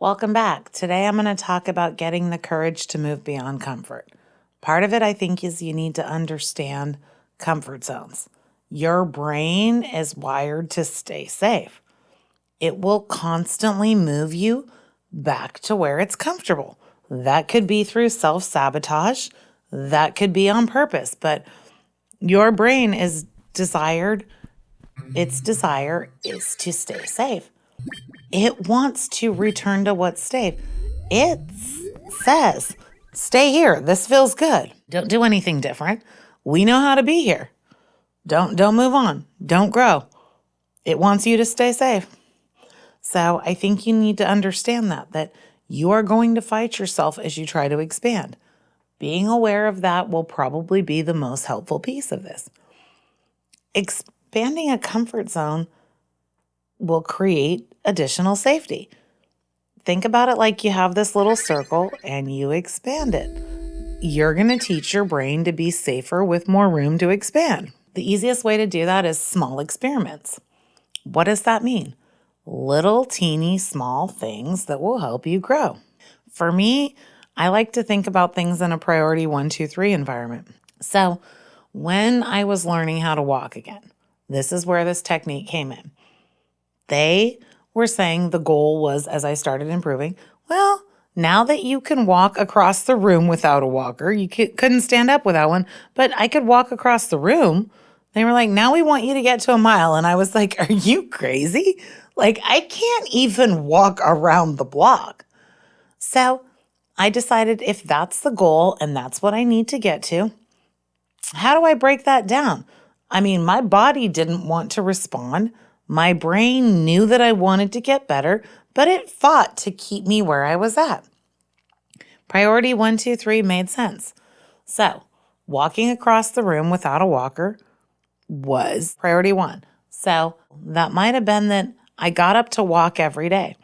Welcome back. Today I'm going to talk about getting the courage to move beyond comfort. Part of it, I think, is you need to understand comfort zones. Your brain is wired to stay safe. It will constantly move you back to where it's comfortable. That could be through self-sabotage. That could be on purpose, but your brain its desire is to stay safe. It wants to return to what's safe. It says, stay here. This feels good. Don't do anything different. We know how to be here. Don't move on. Don't grow. It wants you to stay safe. So I think you need to understand that you are going to fight yourself as you try to expand. Being aware of that will probably be the most helpful piece of this. Expanding a comfort zone will create additional safety. Think about it like you have this little circle and you expand it. You're going to teach your brain to be safer with more room to expand. The easiest way to do that is small experiments. What does that mean? Little teeny small things that will help you grow. For me, I like to think about things in a priority 1, 2, 3 environment. So when I was learning how to walk again, this is where this technique came in. They were saying the goal was, as I started improving, well, now that you can walk across the room without a walker, you couldn't stand up without one, but I could walk across the room. They were like, now we want you to get to a mile. And I was like, are you crazy? Like, I can't even walk around the block. So I decided if that's the goal and that's what I need to get to, how do I break that down? I mean, my body didn't want to respond. My brain knew that I wanted to get better, but it fought to keep me where I was at. Priority 1, 2, 3 made sense. So walking across the room without a walker was priority 1. So that might have been that I got up to walk every day.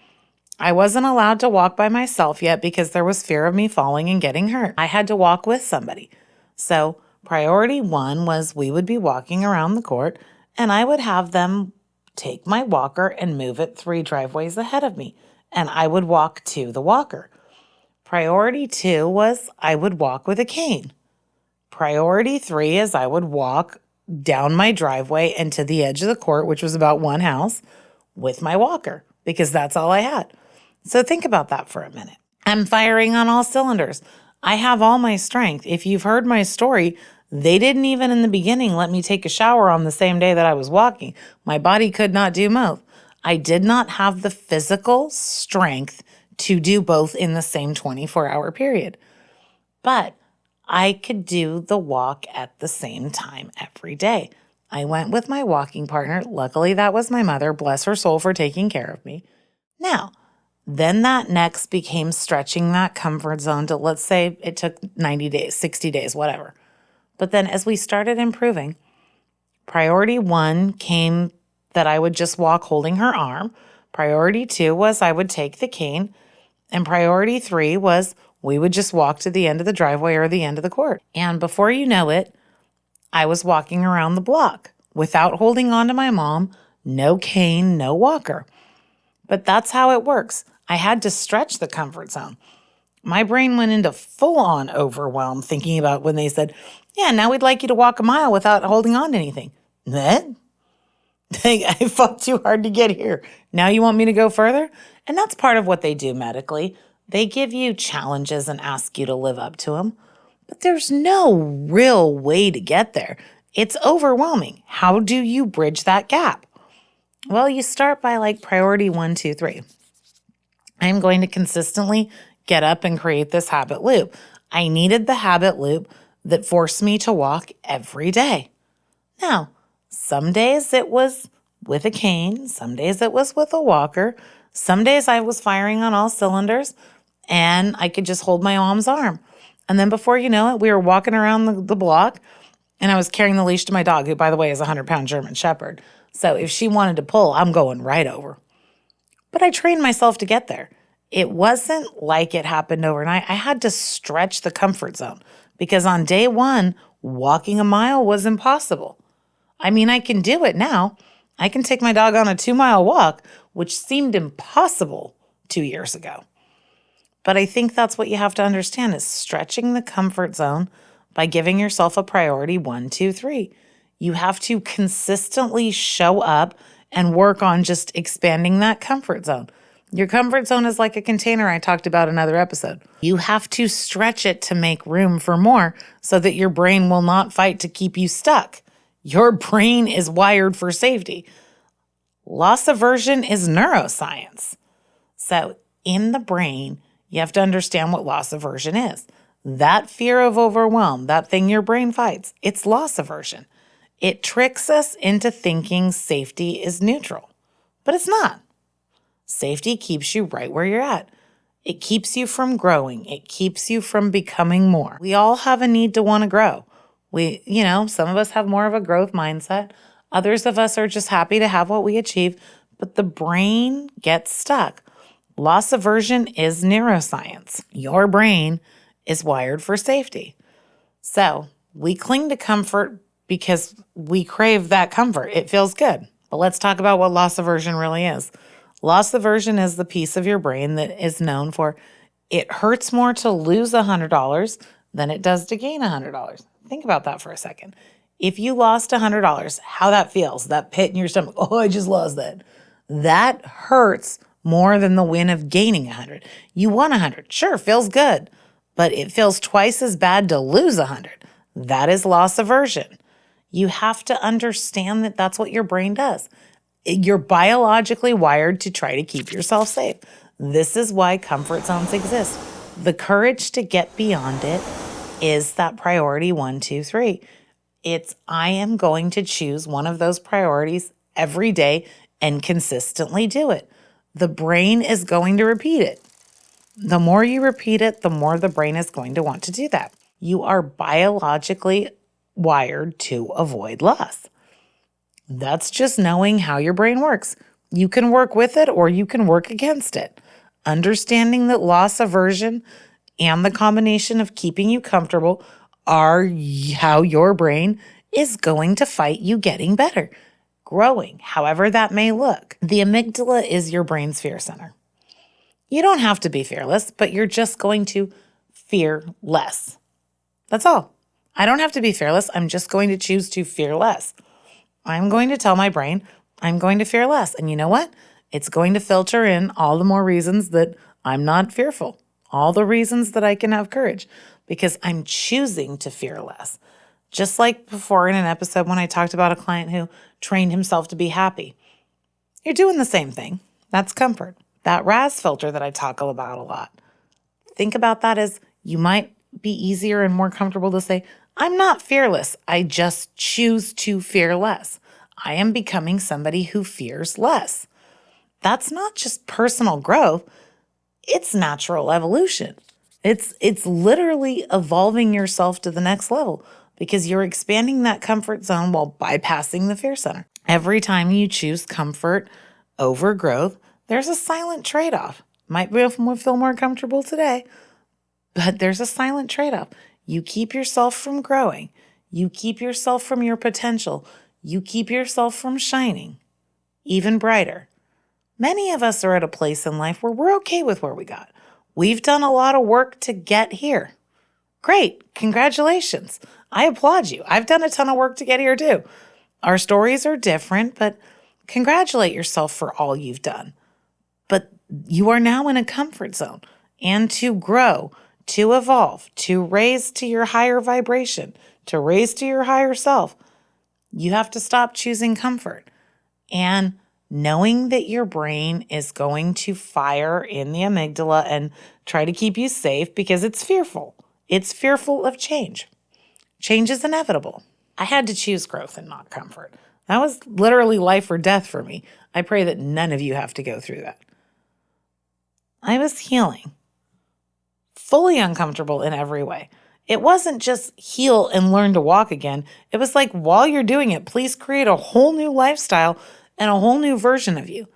I wasn't allowed to walk by myself yet because there was fear of me falling and getting hurt. I had to walk with somebody. So priority 1 was we would be walking around the court and I would have them take my walker and move it 3 driveways ahead of me, and I would walk to the walker. Priority 2 was I would walk with a cane. Priority 3 is I would walk down my driveway and to the edge of the court, which was about 1 house, with my walker, because that's all I had. So think about that for a minute. I'm firing on all cylinders. I have all my strength. If you've heard my story, they didn't even in the beginning let me take a shower on the same day that I was walking. My body could not do both. I did not have the physical strength to do both in the same 24-hour period. But I could do the walk at the same time every day. I went with my walking partner. Luckily, that was my mother. Bless her soul for taking care of me. Now, then that next became stretching that comfort zone to, let's say it took 90 days, 60 days, whatever. But then as we started improving, priority 1 came that I would just walk holding her arm. Priority 2 was I would take the cane. And priority 3 was we would just walk to the end of the driveway or the end of the court. And before you know it, I was walking around the block without holding on to my mom, no cane, no walker. But that's how it works. I had to stretch the comfort zone. My brain went into full-on overwhelm thinking about when they said, yeah, now we'd like you to walk a mile without holding on to anything. What? I fought too hard to get here. Now you want me to go further? And that's part of what they do medically. They give you challenges and ask you to live up to them. But there's no real way to get there. It's overwhelming. How do you bridge that gap? Well, you start by priority 1, 2, 3. I'm going to consistently get up and create this habit loop. I needed the habit loop that forced me to walk every day. Now, some days it was with a cane, some days it was with a walker, some days I was firing on all cylinders and I could just hold my mom's arm. And then before you know it, we were walking around the block and I was carrying the leash to my dog, who, by the way, is a 100-pound German Shepherd. So if she wanted to pull, I'm going right over. But I trained myself to get there. It wasn't like it happened overnight. I had to stretch the comfort zone because on day 1, walking a mile was impossible. I mean, I can do it now. I can take my dog on a 2-mile walk, which seemed impossible 2 years ago. But I think that's what you have to understand is stretching the comfort zone by giving yourself a priority 1, 2, 3. You have to consistently show up and work on just expanding that comfort zone. Your comfort zone is like a container I talked about in another episode. You have to stretch it to make room for more so that your brain will not fight to keep you stuck. Your brain is wired for safety. Loss aversion is neuroscience. So in the brain, you have to understand what loss aversion is. That fear of overwhelm, that thing your brain fights, it's loss aversion. It tricks us into thinking safety is neutral, but it's not. Safety keeps you right where you're at. It keeps you from growing. It keeps you from becoming more. We all have a need to want to grow. Some of us have more of a growth mindset. Others of us are just happy to have what we achieve, but the brain gets stuck. Loss aversion is neuroscience. Your brain is wired for safety. So we cling to comfort because we crave that comfort. It feels good. But let's talk about what loss aversion really is. Loss aversion is the piece of your brain that is known for it hurts more to lose $100 than it does to gain $100. Think about that for a second. If you lost $100, how that feels, that pit in your stomach, oh, I just lost that. That hurts more than the win of gaining 100. You won 100. Sure, feels good, but it feels twice as bad to lose 100. That is loss aversion. You have to understand that that's what your brain does. You're biologically wired to try to keep yourself safe. This is why comfort zones exist. The courage to get beyond it is that priority 1, 2, 3. It's I am going to choose one of those priorities every day and consistently do it. The brain is going to repeat it. The more you repeat it, the more the brain is going to want to do that. You are biologically wired to avoid loss. That's just knowing how your brain works. You can work with it or you can work against it. Understanding that loss aversion and the combination of keeping you comfortable are how your brain is going to fight you getting better, growing, however that may look. The amygdala is your brain's fear center. You don't have to be fearless, but you're just going to fear less. That's all. I don't have to be fearless. I'm just going to choose to fear less. I'm going to tell my brain I'm going to fear less. And you know what? It's going to filter in all the more reasons that I'm not fearful, all the reasons that I can have courage because I'm choosing to fear less. Just like before in an episode when I talked about a client who trained himself to be happy. You're doing the same thing. That's comfort. That RAS filter that I talk about a lot. Think about that as you might be easier and more comfortable to say, I'm not fearless. I just choose to fear less. I am becoming somebody who fears less. That's not just personal growth. It's natural evolution. It's literally evolving yourself to the next level because you're expanding that comfort zone while bypassing the fear center. Every time you choose comfort over growth, there's a silent trade-off. Might feel more comfortable today, but there's a silent trade-off. You keep yourself from growing. You keep yourself from your potential. You keep yourself from shining even brighter. Many of us are at a place in life where we're okay with where we got. We've done a lot of work to get here. Great. Congratulations. I applaud you. I've done a ton of work to get here too. Our stories are different, but congratulate yourself for all you've done. But you are now in a comfort zone, and to grow, to evolve, to raise to your higher vibration, to raise to your higher self, you have to stop choosing comfort. And knowing that your brain is going to fire in the amygdala and try to keep you safe because it's fearful. It's fearful of change. Change is inevitable. I had to choose growth and not comfort. That was literally life or death for me. I pray that none of you have to go through that. I was healing. Fully uncomfortable in every way. It wasn't just heal and learn to walk again. It was like while you're doing it, please create a whole new lifestyle and a whole new version of you.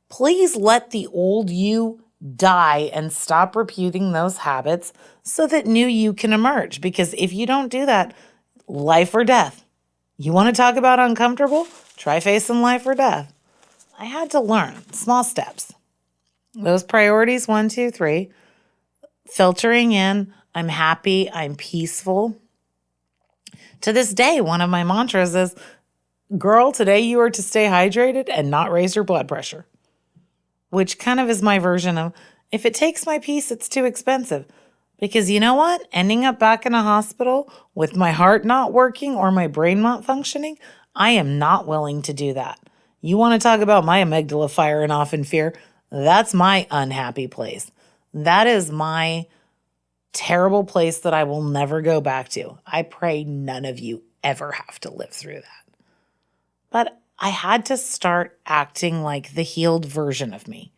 Please let the old you die and stop repeating those habits so that new you can emerge. Because if you don't do that, life or death. You want to talk about uncomfortable? Try facing life or death. I had to learn small steps. Those priorities, 1, 2, 3. filtering in, I'm happy, I'm peaceful. To this day, one of my mantras is, girl, today you are to stay hydrated and not raise your blood pressure, which kind of is my version of, if it takes my peace, it's too expensive. Because you know what? Ending up back in a hospital with my heart not working or my brain not functioning, I am not willing to do that. You want to talk about my amygdala firing off in fear? That's my unhappy place. That is my terrible place that I will never go back to. I pray none of you ever have to live through that. But I had to start acting like the healed version of me.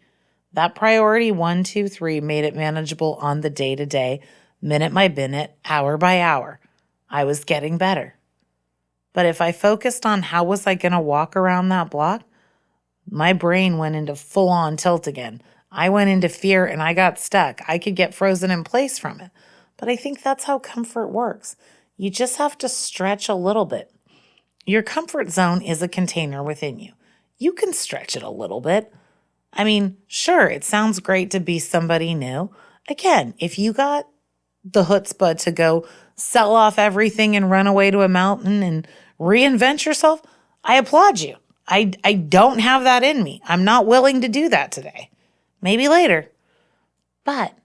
That priority 1, 2, 3 made it manageable on the day-to-day, minute by minute, hour by hour. I was getting better. But if I focused on how was I going to walk around that block, my brain went into full-on tilt again. I went into fear and I got stuck. I could get frozen in place from it. But I think that's how comfort works. You just have to stretch a little bit. Your comfort zone is a container within you. You can stretch it a little bit. I mean, sure, it sounds great to be somebody new. Again, if you got the chutzpah to go sell off everything and run away to a mountain and reinvent yourself, I applaud you. I don't have that in me. I'm not willing to do that today. Maybe later. But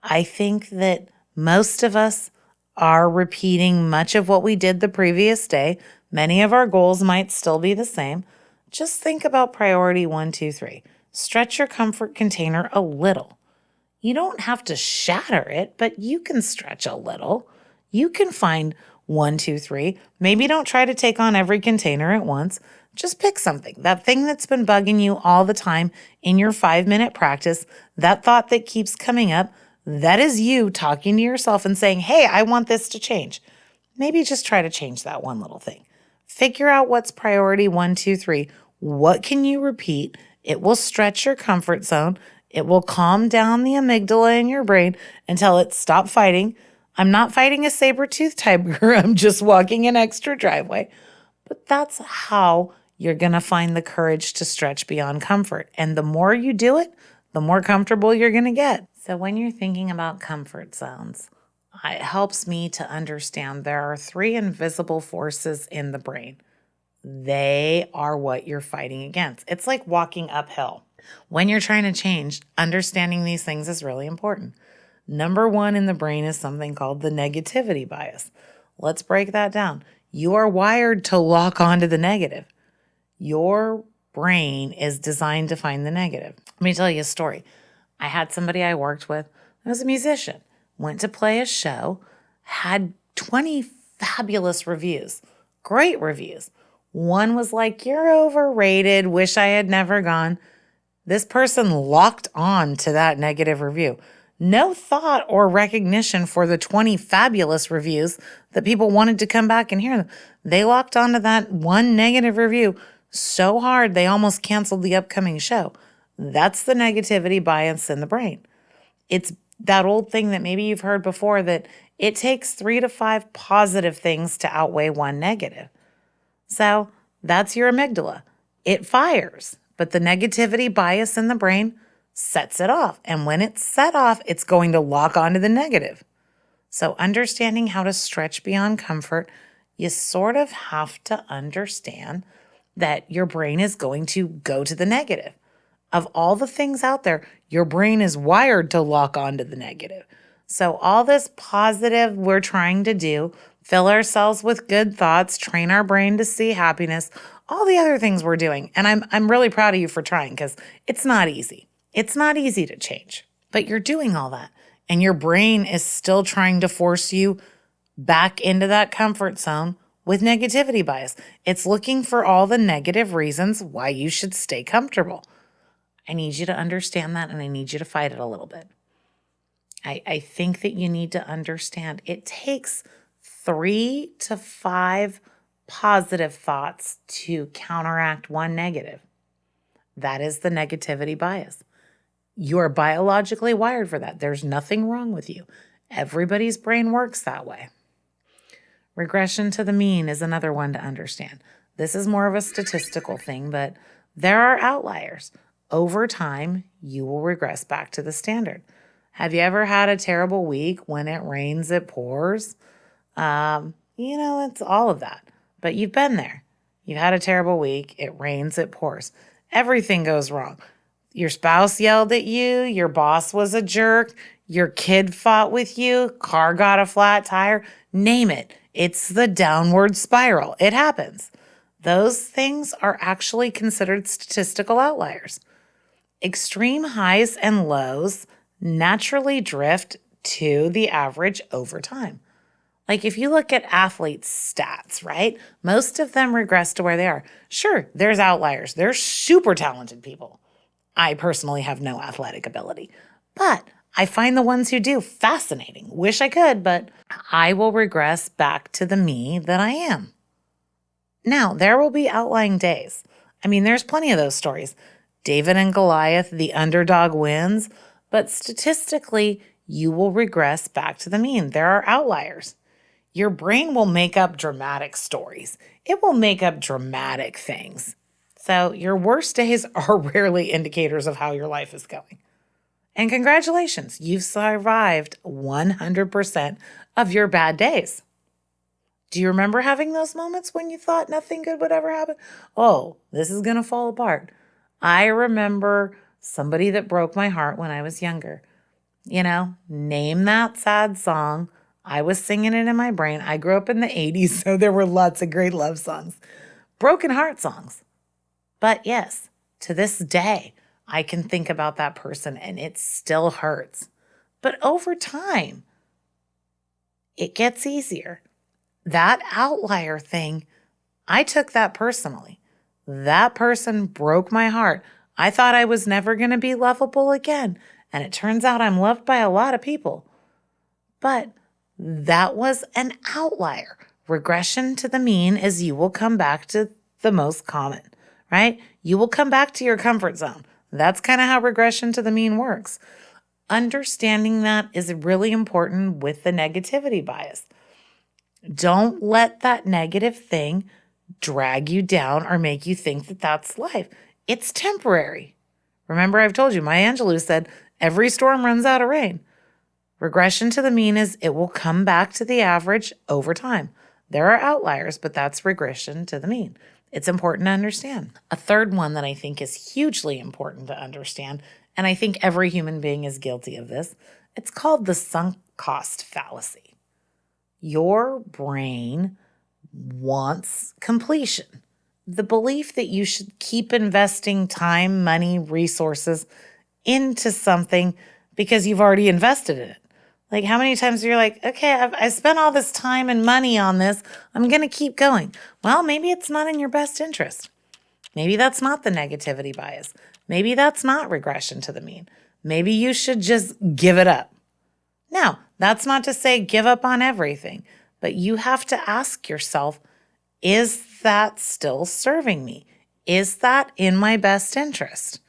I think that most of us are repeating much of what we did the previous day. Many of our goals might still be the same. Just think about priority 1, 2, 3. Stretch your comfort container a little. You don't have to shatter it, but you can stretch a little. You can find 1, 2, 3. Maybe don't try to take on every container at once. Just pick something. That thing that's been bugging you all the time in your 5-minute practice, that thought that keeps coming up, that is you talking to yourself and saying, hey, I want this to change. Maybe just try to change that one little thing. Figure out what's priority 1, 2, 3. What can you repeat? It will stretch your comfort zone. It will calm down the amygdala in your brain until it stops fighting. I'm not fighting a saber-toothed tiger. I'm just walking an extra driveway. But that's how you're going to find the courage to stretch beyond comfort. And the more you do it, the more comfortable you're going to get. So when you're thinking about comfort zones, it helps me to understand there are 3 invisible forces in the brain. They are what you're fighting against. It's like walking uphill. When you're trying to change, understanding these things is really important. Number 1 in the brain is something called the negativity bias. Let's break that down. You are wired to lock onto the negative. Your brain is designed to find the negative. Let me tell you a story. I had somebody I worked with who was a musician, went to play a show, had 20 fabulous reviews, great reviews. One was like, you're overrated, wish I had never gone. This person locked on to that negative review. No thought or recognition for the 20 fabulous reviews that people wanted to come back and hear them. They locked onto that one negative review so hard they almost canceled the upcoming show. That's the negativity bias in the brain. It's that old thing that maybe you've heard before, that it takes 3 to 5 positive things to outweigh 1 negative. So that's your amygdala. It fires, but the negativity bias in the brain sets it off. And when it's set off, it's going to lock onto the negative. So understanding how to stretch beyond comfort, you sort of have to understand that your brain is going to go to the negative. Of all the things out there, your brain is wired to lock onto the negative. So all this positive we're trying to do, fill ourselves with good thoughts, train our brain to see happiness, all the other things we're doing. And I'm really proud of you for trying, because it's not easy. It's not easy to change, but you're doing all that. And your brain is still trying to force you back into that comfort zone with negativity bias. It's looking for all the negative reasons why you should stay comfortable. I need you to understand that, and I need you to fight it a little bit. I think that you need to understand it takes 3 to 5 positive thoughts to counteract 1 negative. That is the negativity bias. You are biologically wired for that. There's nothing wrong with you. Everybody's brain works that way. Regression to the mean is another one to understand. This is more of a statistical thing, but there are outliers. Over time, you will regress back to the standard. Have you ever had a terrible week? When it rains, it pours. It's all of that. But you've been there. You've had a terrible week. It rains, it pours. Everything goes wrong. Your spouse yelled at you. Your boss was a jerk. Your kid fought with you. Car got a flat tire. Name it. It's the downward spiral. It happens. Those things are actually considered statistical outliers. Extreme highs and lows naturally drift to the average over time. Like if you look at athletes' stats, right? Most of them regress to where they are. Sure, there's outliers. There's super talented people. I personally have no athletic ability, but I find the ones who do fascinating. Wish I could, but I will regress back to the me that I am. Now, there will be outlying days. I mean, there's plenty of those stories. David and Goliath, the underdog wins, but statistically, you will regress back to the mean. There are outliers. Your brain will make up dramatic stories. It will make up dramatic things. So your worst days are rarely indicators of how your life is going. And congratulations, you've survived 100% of your bad days. Do you remember having those moments when you thought nothing good would ever happen? Oh, this is going to fall apart. I remember somebody that broke my heart when I was younger. Name that sad song. I was singing it in my brain. I grew up in the 80s, so there were lots of great love songs. Broken heart songs. But yes, to this day, I can think about that person and it still hurts. But over time, it gets easier. That outlier thing, I took that personally. That person broke my heart. I thought I was never going to be lovable again. And it turns out I'm loved by a lot of people. But that was an outlier. Regression to the mean is you will come back to the most common, right? You will come back to your comfort zone. That's kind of how regression to the mean works. Understanding that is really important with the negativity bias. Don't let that negative thing drag you down or make you think that that's life. It's temporary. Remember, I've told you, Maya Angelou said, every storm runs out of rain. Regression to the mean is it will come back to the average over time. There are outliers, but that's regression to the mean. It's important to understand. A third one that I think is hugely important to understand, and I think every human being is guilty of this, it's called the sunk cost fallacy. Your brain wants completion. The belief that you should keep investing time, money, resources into something because you've already invested in it. Like how many times you're like, okay, I spent all this time and money on this. I'm going to keep going. Well, maybe it's not in your best interest. Maybe that's not the negativity bias. Maybe that's not regression to the mean. Maybe you should just give it up. Now, that's not to say give up on everything, but you have to ask yourself, is that still serving me? Is that in my best interest?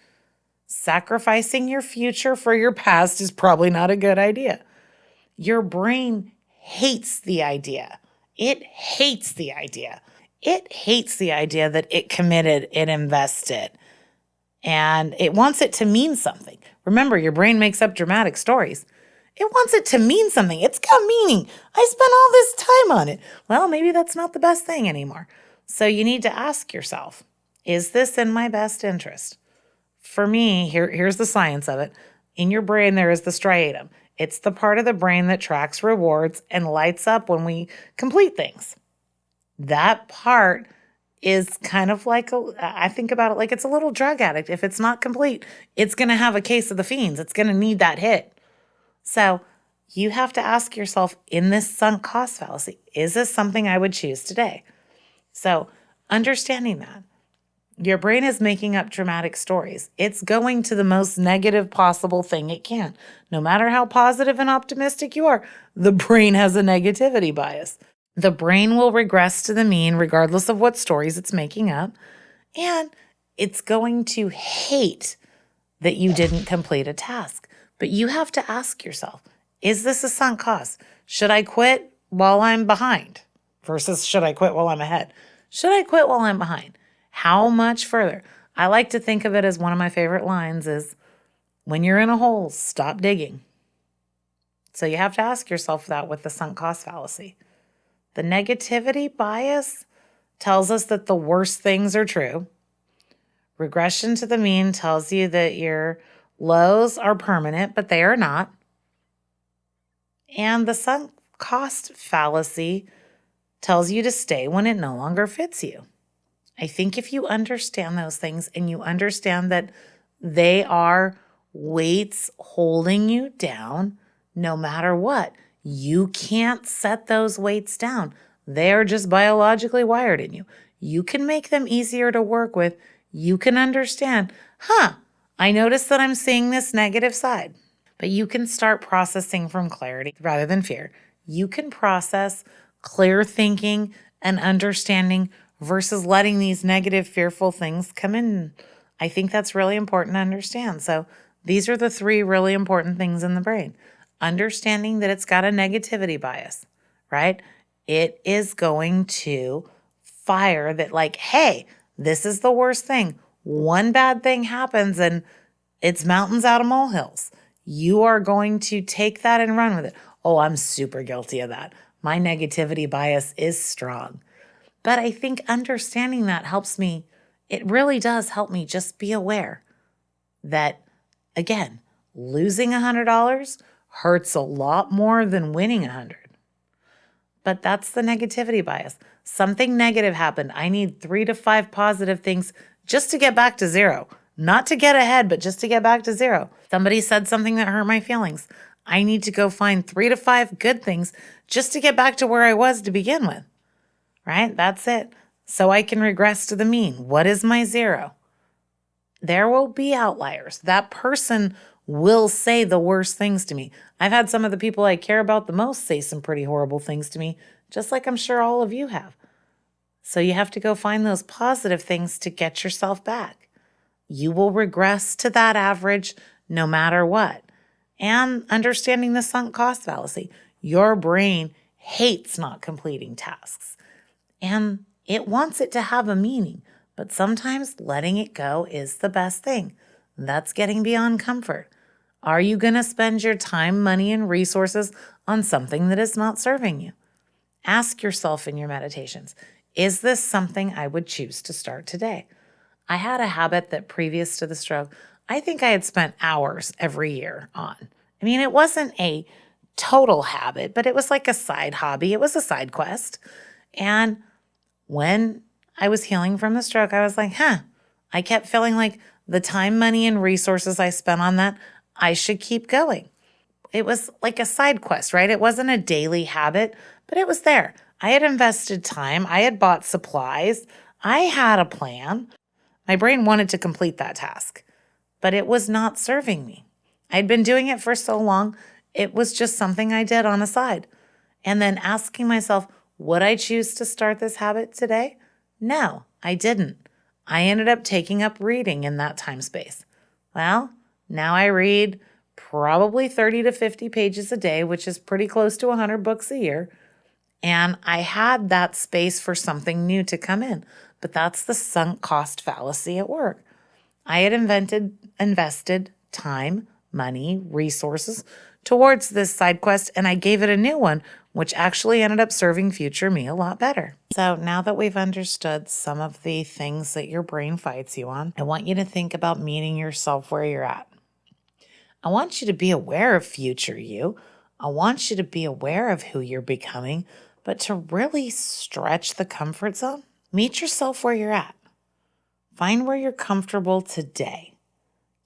Sacrificing your future for your past is probably not a good idea. Your brain hates the idea. It hates the idea. It hates the idea that it committed, it invested, and it wants it to mean something. Remember, your brain makes up dramatic stories. It wants it to mean something. It's got meaning. I spent all this time on it. Well, maybe that's not the best thing anymore. So you need to ask yourself, is this in my best interest? For me, here's the science of it. In your brain, there is the striatum. It's the part of the brain that tracks rewards and lights up when we complete things. That part is kind of like, I think about it like it's a little drug addict. If it's not complete, it's going to have a case of the fiends. It's going to need that hit. So you have to ask yourself, in this sunk cost fallacy, is this something I would choose today? So understanding that, your brain is making up dramatic stories. It's going to the most negative possible thing it can. No matter how positive and optimistic you are, the brain has a negativity bias. The brain will regress to the mean regardless of what stories it's making up. And it's going to hate that you didn't complete a task. But you have to ask yourself, is this a sunk cost? Should I quit while I'm behind versus should I quit while I'm ahead? Should I quit while I'm behind? How much further? I like to think of it as one of my favorite lines is, when you're in a hole, stop digging. So you have to ask yourself that with the sunk cost fallacy. The negativity bias tells us that the worst things are true. Regression to the mean tells you that your lows are permanent, but they are not. And the sunk cost fallacy tells you to stay when it no longer fits you. I think if you understand those things and you understand that they are weights holding you down no matter what, you can't set those weights down. They're just biologically wired in you. You can make them easier to work with. You can understand, I notice that I'm seeing this negative side. But you can start processing from clarity rather than fear. You can process clear thinking and understanding versus letting these negative, fearful things come in. I think that's really important to understand. So these are the 3 really important things in the brain. Understanding that it's got a negativity bias, right? It is going to fire that like, hey, this is the worst thing. One bad thing happens and it's mountains out of molehills. You are going to take that and run with it. Oh, I'm super guilty of that. My negativity bias is strong. But I think understanding that helps me. It really does help me just be aware that, again, losing $100 hurts a lot more than winning 100. But that's the negativity bias. Something negative happened. I need 3 to 5 positive things just to get back to 0. Not to get ahead, but just to get back to 0. Somebody said something that hurt my feelings. I need to go find 3 to 5 good things just to get back to where I was to begin with, right? That's it. So I can regress to the mean. What is my 0? There will be outliers. That person will say the worst things to me. I've had some of the people I care about the most say some pretty horrible things to me, just like I'm sure all of you have. So you have to go find those positive things to get yourself back. You will regress to that average no matter what. And understanding the sunk cost fallacy. Your brain hates not completing tasks. And it wants it to have a meaning. But sometimes letting it go is the best thing. That's getting beyond comfort. Are you going to spend your time, money, and resources on something that is not serving you? Ask yourself in your meditations, is this something I would choose to start today? I had a habit that previous to the stroke, I think I had spent hours every year on. I mean, it wasn't a total habit, but it was like a side hobby. It was a side quest. And when I was healing from the stroke, I was like, I kept feeling like the time, money, and resources I spent on that, I should keep going. It was like a side quest, right? It wasn't a daily habit, but it was there. I had invested time. I had bought supplies. I had a plan. My brain wanted to complete that task, but it was not serving me. I'd been doing it for so long, it was just something I did on a side. And then asking myself, would I choose to start this habit today? No, I didn't. I ended up taking up reading in that time space. Well, now I read probably 30 to 50 pages a day, which is pretty close to 100 books a year. And I had that space for something new to come in. But that's the sunk cost fallacy at work. I had invested time, money, resources towards this side quest, and I gave it a new one, which actually ended up serving future me a lot better. So now that we've understood some of the things that your brain fights you on, I want you to think about meeting yourself where you're at. I want you to be aware of future you. I want you to be aware of who you're becoming, but to really stretch the comfort zone, meet yourself where you're at. Find where you're comfortable today.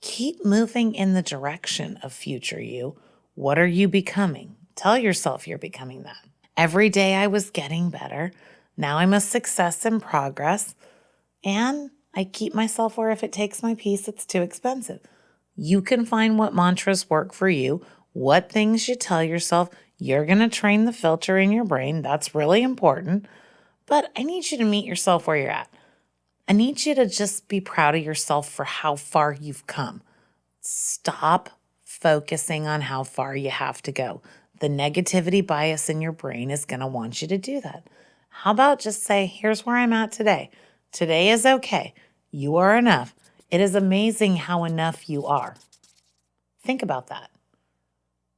Keep moving in the direction of future you. What are you becoming? Tell yourself you're becoming that. Every day I was getting better. Now I'm a success in progress. And I keep myself where if it takes my peace, it's too expensive. You can find what mantras work for you, what things you tell yourself. You're going to train the filter in your brain. That's really important. But I need you to meet yourself where you're at. I need you to just be proud of yourself for how far you've come. Stop focusing on how far you have to go. The negativity bias in your brain is going to want you to do that. How about just say, here's where I'm at today. Today is okay. You are enough. It is amazing how enough you are. Think about that.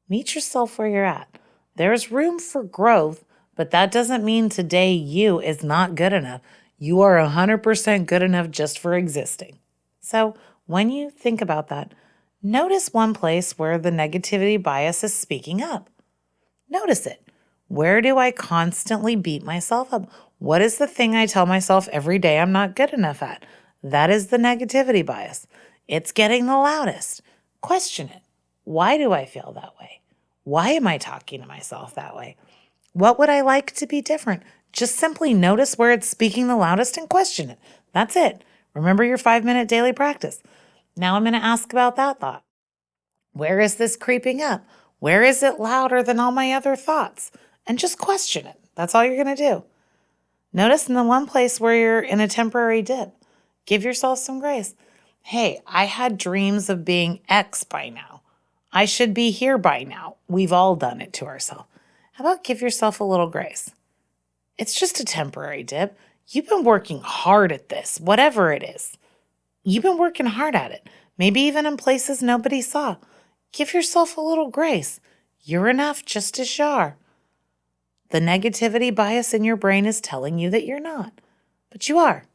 Meet yourself where you're at. There's room for growth, but that doesn't mean today you is not good enough. You are 100% good enough just for existing. So when you think about that, notice one place where the negativity bias is speaking up. Notice it. Where do I constantly beat myself up? What is the thing I tell myself every day I'm not good enough at? That is the negativity bias. It's getting the loudest. Question it. Why do I feel that way? Why am I talking to myself that way? What would I like to be different? Just simply notice where it's speaking the loudest and question it. That's it. Remember your 5-minute daily practice. Now I'm going to ask about that thought. Where is this creeping up? Where is it louder than all my other thoughts? And just question it. That's all you're going to do. Notice in the one place where you're in a temporary dip. Give yourself some grace. Hey, I had dreams of being X by now. I should be here by now. We've all done it to ourselves. How about give yourself a little grace? It's just a temporary dip. You've been working hard at this, whatever it is. You've been working hard at it, maybe even in places nobody saw. Give yourself a little grace. You're enough just as you are. The negativity bias in your brain is telling you that you're not, but you are.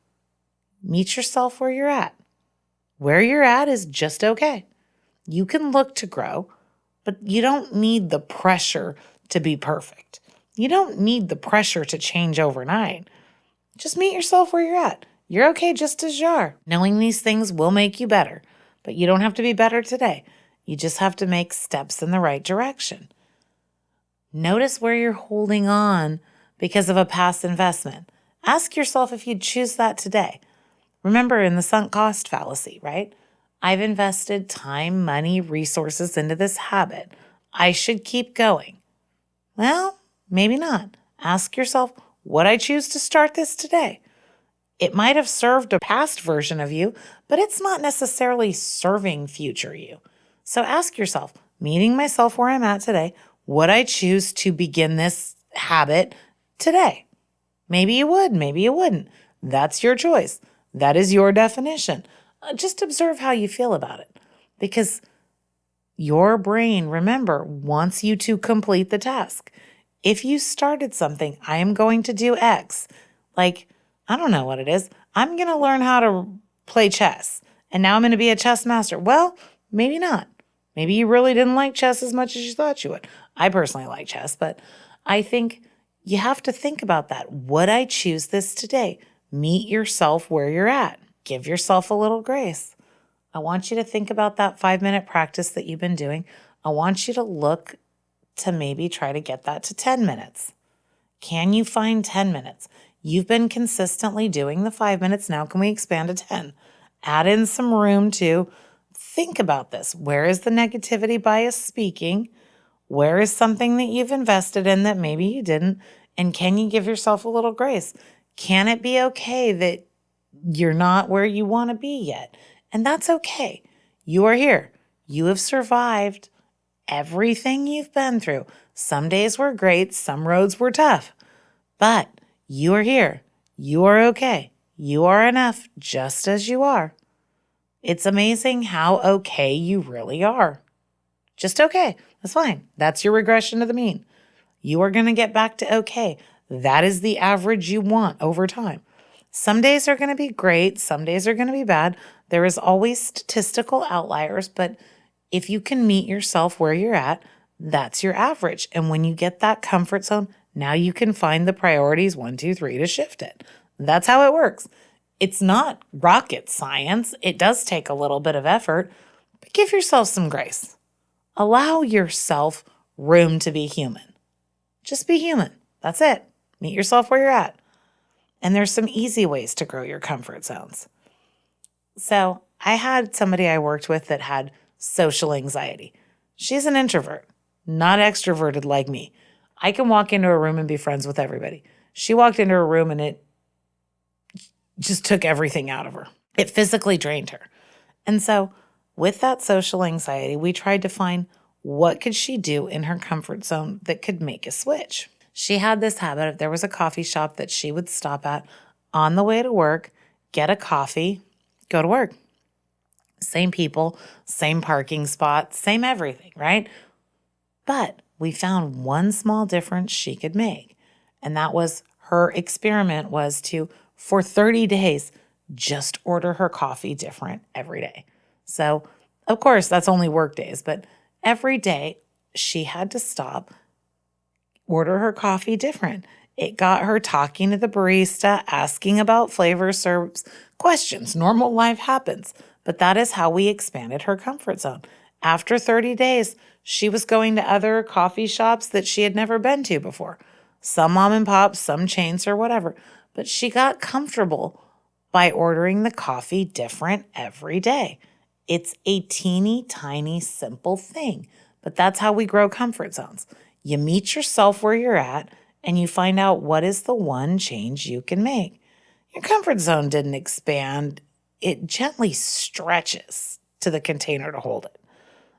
Meet yourself where you're at. Where you're at is just okay. You can look to grow, but you don't need the pressure to be perfect. You don't need the pressure to change overnight. Just meet yourself where you're at. You're okay just as you are. Knowing these things will make you better, but you don't have to be better today. You just have to make steps in the right direction. Notice where you're holding on because of a past investment. Ask yourself if you'd choose that today. Remember in the sunk cost fallacy, right? I've invested time, money, resources into this habit. I should keep going. Well, maybe not. Ask yourself, would I choose to start this today? It might have served a past version of you, but it's not necessarily serving future you. So ask yourself, meeting myself where I'm at today, would I choose to begin this habit today? Maybe you would, maybe you wouldn't. That's your choice. That is your definition. Just observe how you feel about it, because your brain, remember, wants you to complete the task. If you started something, I am going to do X, like, I don't know what it is. I'm going to learn how to play chess, and now I'm going to be a chess master. Well, maybe not. Maybe you really didn't like chess as much as you thought you would. I personally like chess, but I think you have to think about that. Would I choose this today? Meet yourself where you're at. Give yourself a little grace. I want you to think about that 5-minute practice that you've been doing. I want you to look to maybe try to get that to 10 minutes. Can you find 10 minutes? You've been consistently doing the 5 minutes. Now can we expand to 10? Add in some room to think about this. Where is the negativity bias speaking? Where is something that you've invested in that maybe you didn't? And can you give yourself a little grace? Can it be okay that you're not where you want to be yet? And that's okay. You are here. You have survived everything you've been through. Some days were great. Some roads were tough. But you are here. You are okay. You are enough just as you are. It's amazing how okay you really are. Just okay. That's fine. That's your regression to the mean. You are going to get back to okay. That is the average you want over time. Some days are going to be great. Some days are going to be bad. There is always statistical outliers, but if you can meet yourself where you're at, that's your average. And when you get that comfort zone, now you can find the priorities 1, 2, 3 to shift it. That's how it works. It's not rocket science. It does take a little bit of effort, but give yourself some grace. Allow yourself room to be human. Just be human. That's it. Meet yourself where you're at. And there's some easy ways to grow your comfort zones. So I had somebody I worked with that had social anxiety. She's an introvert, not extroverted like me. I can walk into a room and be friends with everybody. She walked into a room and it just took everything out of her. It physically drained her. And so with that social anxiety, we tried to find what could she do in her comfort zone that could make a switch. She had this habit of, there was a coffee shop that she would stop at on the way to work, get a coffee, go to work. Same people, same parking spot, same everything, right? But we found one small difference she could make. And that was her experiment was to, for 30 days, just order her coffee different every day. So, of course, that's only work days, but every day she had to stop, order her coffee different. It got her talking to the barista, asking about flavor serves, questions. Normal life happens, but that is how we expanded her comfort zone. After 30 days, she was going to other coffee shops that she had never been to before. Some mom and pops, some chains or whatever. But she got comfortable by ordering the coffee different every day. It's a teeny tiny simple thing, but that's how we grow comfort zones. You meet yourself where you're at and you find out what is the one change you can make. Your comfort zone didn't expand. It gently stretches to the container to hold it.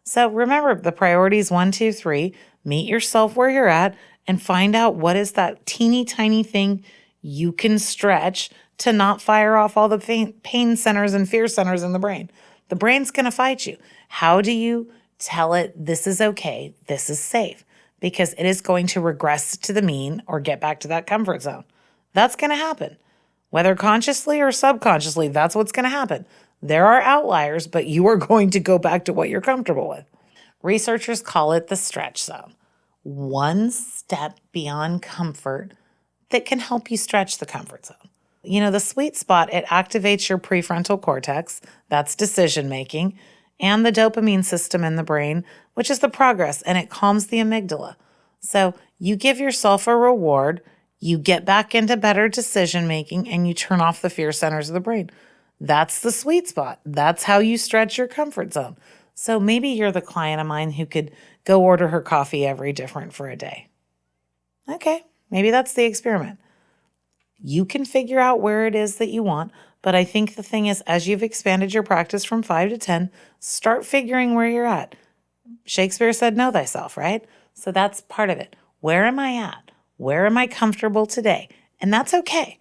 So remember the priorities 1, 2, 3, meet yourself where you're at and find out what is that teeny tiny thing you can stretch to not fire off all the pain centers and fear centers in the brain. The brain's going to fight you. How do you tell it this is okay, this is safe? Because it is going to regress to the mean or get back to that comfort zone. That's going to happen. Whether consciously or subconsciously, that's what's going to happen. There are outliers, but you are going to go back to what you're comfortable with. Researchers call it the stretch zone. One step beyond comfort that can help you stretch the comfort zone. You know, the sweet spot, it activates your prefrontal cortex, that's decision making, and the dopamine system in the brain, which is the progress, and it calms the amygdala. So you give yourself a reward, you get back into better decision making, and you turn off the fear centers of the brain. That's the sweet spot. That's how you stretch your comfort zone. So maybe you're the client of mine who could go order her coffee every different for a day. Okay, maybe that's the experiment. You can figure out where it is that you want, but I think the thing is, as you've expanded your practice from 5 to 10, start figuring where you're at. Shakespeare said, know thyself, right? So that's part of it. Where am I at? Where am I comfortable today? And that's okay.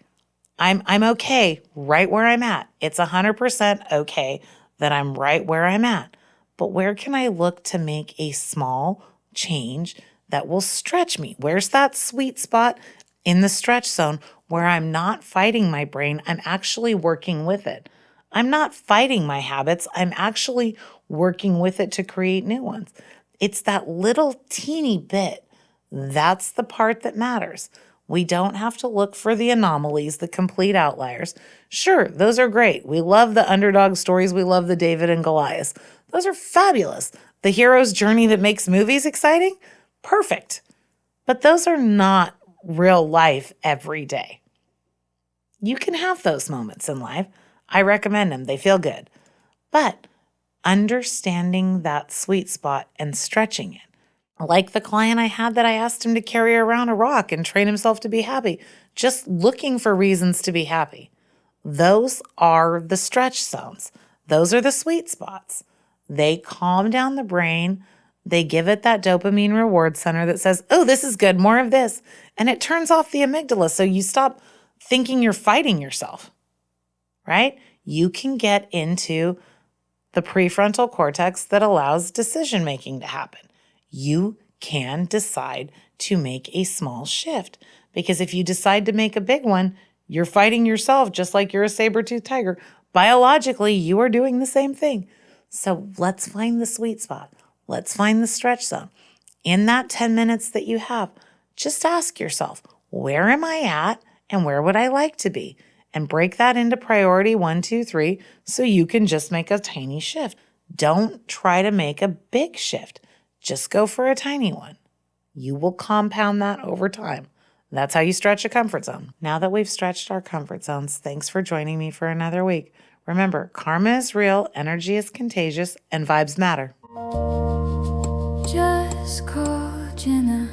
I'm okay right where I'm at. It's 100% okay that I'm right where I'm at. But where can I look to make a small change that will stretch me? Where's that sweet spot in the stretch zone where I'm not fighting my brain? I'm actually working with it. I'm not fighting my habits. I'm actually working with it to create new ones. It's that little teeny bit. That's the part that matters. We don't have to look for the anomalies, the complete outliers. Sure, those are great. We love the underdog stories. We love the David and Goliath. Those are fabulous. The hero's journey that makes movies exciting? Perfect. But those are not real life every day. You can have those moments in life. I recommend them. They feel good. But understanding that sweet spot and stretching it. Like the client I had that I asked him to carry around a rock and train himself to be happy, just looking for reasons to be happy. Those are the stretch zones. Those are the sweet spots. They calm down the brain. They give it that dopamine reward center that says, oh, this is good, more of this. And it turns off the amygdala so you stop thinking you're fighting yourself, right? You can get into the prefrontal cortex that allows decision-making to happen. You can decide to make a small shift, because if you decide to make a big one, you're fighting yourself just like you're a saber-toothed tiger. Biologically, you are doing the same thing. So let's find the sweet spot. Let's find the stretch zone. In that 10 minutes that you have, just ask yourself, where am I at and where would I like to be? And break that into priority 1, 2, 3 so you can just make a tiny shift. Don't try to make a big shift. Just go for a tiny one. You will compound that over time. That's how you stretch a comfort zone. Now that we've stretched our comfort zones, thanks for joining me for another week. Remember, karma is real, energy is contagious, and vibes matter. Just call Jenna.